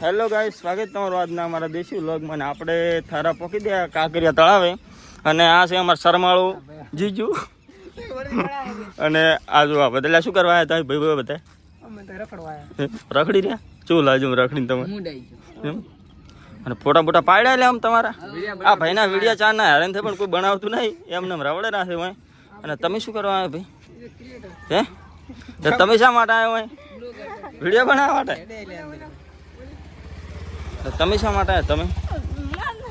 Hello guys, સ્વાગત તમારું આજના અમારા દેશી વ્લોગમાં. આપણે થારા પોકી દે કાંકરિયા તળાવે અને આ છે અમારા શરમાળું જીજુ અને આ જો આ બધા શું કરવા આવ્યા હતા ભાઈ બધા રખડી રહ્યા શું લાજુ રખડીને તમે એમ અને ફોટા બોટા પાડ્યા એટલે આમ તમારા આ ભાઈના વિડીયો ચાર ના હેરાન થાય પણ કોઈ બનાવતું નહીં એમને રવડે ના છે ભાઈ. અને તમે શું કરવા આવ્યા ભાઈ? હે તમે શા માટે આવ્યા ભાઈ? વિડીયો બનાવવા માટે? તમે શા માટે આવ્યા તમે?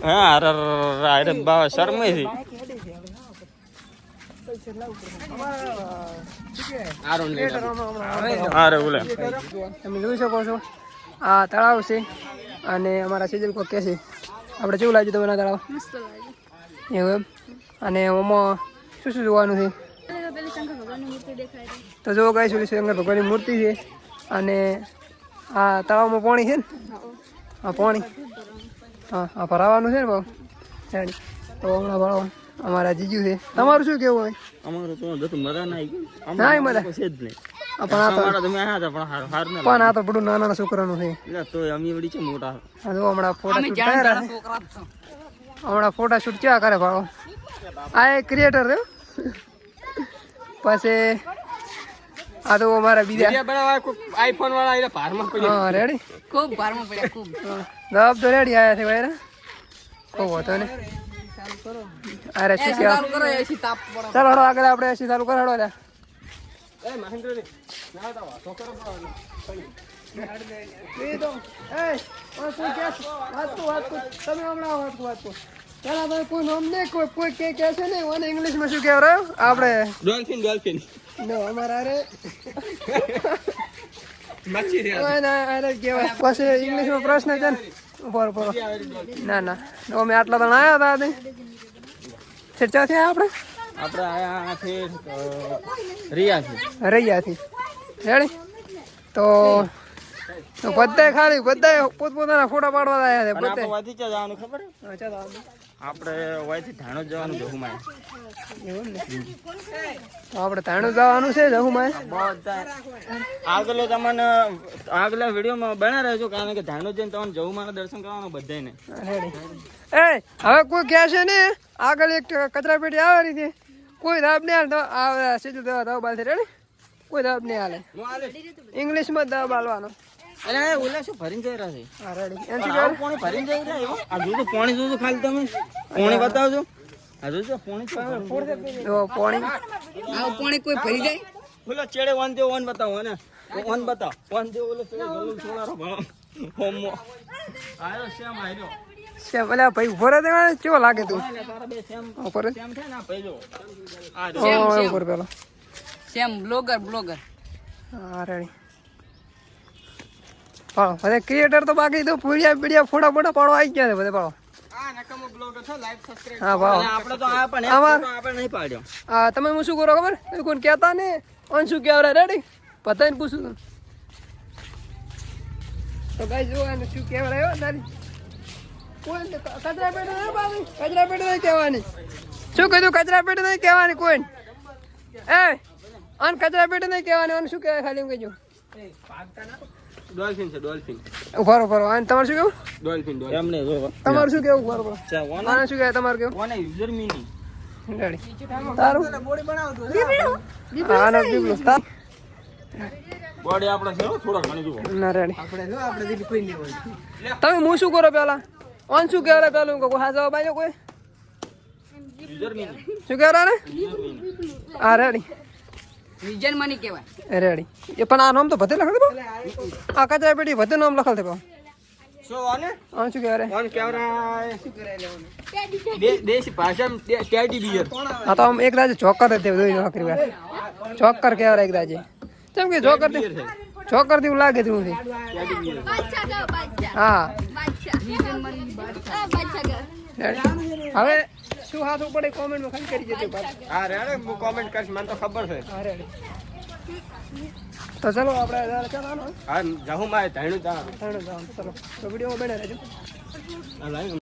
હા અરે બાબા શરમે છે. અરે બોલે તમે જોઈ શકો છો આ તળાવ છે અને અમારા સિજલ કો કે છે આપણે કેવું લાગ્યું તમને તળાવ? એવું એમ. અને આમાં શું શું જોવાનું છે? તો જો ગાય છે શંકર ભગવાનની મૂર્તિ છે અને આ તળાવમાં પાણી છે ને આ પાણી હા ભરાવાનું છે ને ભાવ તો હમણાં ભરાવો અમારા જીજુ છે. તમારું શું કેવું હોય? અમારું તો બધું મજા ના મજા છે જ નહીં પણ આ તો બધું નાના છોકરાનું છે. મોટા જો હમણાં ફોટા શૂટ ક્યાં કરે ભાડો? આ એક ક્રિએટર રહ્યો પછી આ તો અમારા બીજા આઈફોન વાળા હા રેડી ખૂબ ભારમાં પડ્યા ખૂબ જવાબ તો રેડી આવ્યા છે ભાઈ ખૂબ હતો ને. અરે શું કહેવાય? ચાલો હડો આગળ આપણે એસી ચાલુ કરો હડો. કોઈ કે છે ને મને ઇંગ્લિશમાં શું કહેવાય આપણે? ડોલ્ફિન અમારા પછી ઇંગ્લિશમાં પ્રશ્ન છે ને બરોબર. ના અમે આટલા તો આવ્યા હતા ચર્ચા થયા આપણે રૈયાથી રેડી તો બધા ખાલી બધા પોતપોતાના ફોટા પાડવા આવ્યા છે. આપણે વાયથી ધાણો જવાનું જહુમાં. એવું ને તો આપણે ધાણું જવાનું છે જહુમાં. આગલા વિડીયોમાં બના રહેજો કારણ કે ધાણો જઈને તમને જહુમાં દર્શન કરવાનું બધાને. હવે કોઈ કહે છે ને આગળ એક કચરા પેટી આવેલી છે કોઈ દાબ નહીં હાલે સીધું દવા બાલ છે રેડી કોઈ દાબ નહીં હાલે ઇંગ્લિશમાં દવા બાલવાનો. અરે ઓલા શું ભરીને જઈ રહ્યા છે? હા રેડી પાણી ભરીને જઈ રહ્યા. આ જોજો પાણી જોજો ખાલી તમે પાણી બતાવજો. આ જોજો પાણી પાણી કોઈ ભરી જાય ઓલા ચેડે વન દે વન બતાવો ને વન બતાવ વન દે ઓલો ગલું છોડારો ભાવ હોમો આયો શ્યામ આયો શ્યામ અલ્યા ભાઈ ઉભો રહે દેવા કેવો લાગે તું તારા બે શ્યામ ઉપર શ્યામ છે ને પેજો ઉપર પેલો સેમ બ્લોગર હા રેડી. પાડો બધે ક્રિએટર તો બાકી તો પીડિયા ફોટા બોટા પાડો આવી ગયા છે બધે પાડો. હા ભાવ આપણે તો આ પણ આપણે નહીં પાડ્યો. હા તમે હું શું કરો ખબર કોઈ કહેતા ને ઓન શું કહેવાય રેડી બધાને પૂછું તો ગાઈ જો એને શું કહેવાય તારી કોઈ કચરા પેટે નહીં બાબુ કચરા પેટે નહીં કહેવાની. શું કીધું? કચરા પેટે નહીં કહેવાની કોઈ અન કચરા પેટે નહીં કહેવાની. અને શું કહેવાય ખાલી એમ કહેજો ડોલ્ફિન છે ડોલ્ફિન. બરોબર અને તમારે શું કેવું? ડોલ્ફિન એમને જો તમારું શું કેવું? બરોબર આને શું કહેવાય તમારું કેવું? કોને યુઝર મીની રેડી તારું બોડી બનાવતો આનો બીબલો બોડી આપણે છે થોડા ઘણી જુઓ ના રેડી આપણે જો આપણે દીદી કોઈ નહીં હોય. તમે હું શું કરો પેલા ઓન શું કહેવાય પેલું કોઈ હા જવાબ આવ્યો કોઈ યુઝર મીની શું કહેવાય ને? હા રેડી વિજન મની કહેવાય રેડી એ પણ આ નામ તો ભતે લખે દે આ કચરા પેટી ભતે નામ લખલ દે સો આને આ શું કહેવાય કોણ કહેવાય? શું કરે લેવાનું દેશી ભાષામાં ટેડી બિયર. આ તો આમ એક રાજે જોકર દે દોઈ નોકરી વાર જોકર કહેવાય એક રાજે કેમ કે જોકર થી લાગે તું હા હવે શું હાથ પડે કોમેન્ટમાં ખાલી કરી જજો હા રેડે હું કોમેન્ટ કરીશ મને તો ખબર છે. હા રેડી તો ચલો આપણે ચાલો હા જહુમાં ધાણું ચલો તો વિડીયોમાં બને રહેજો.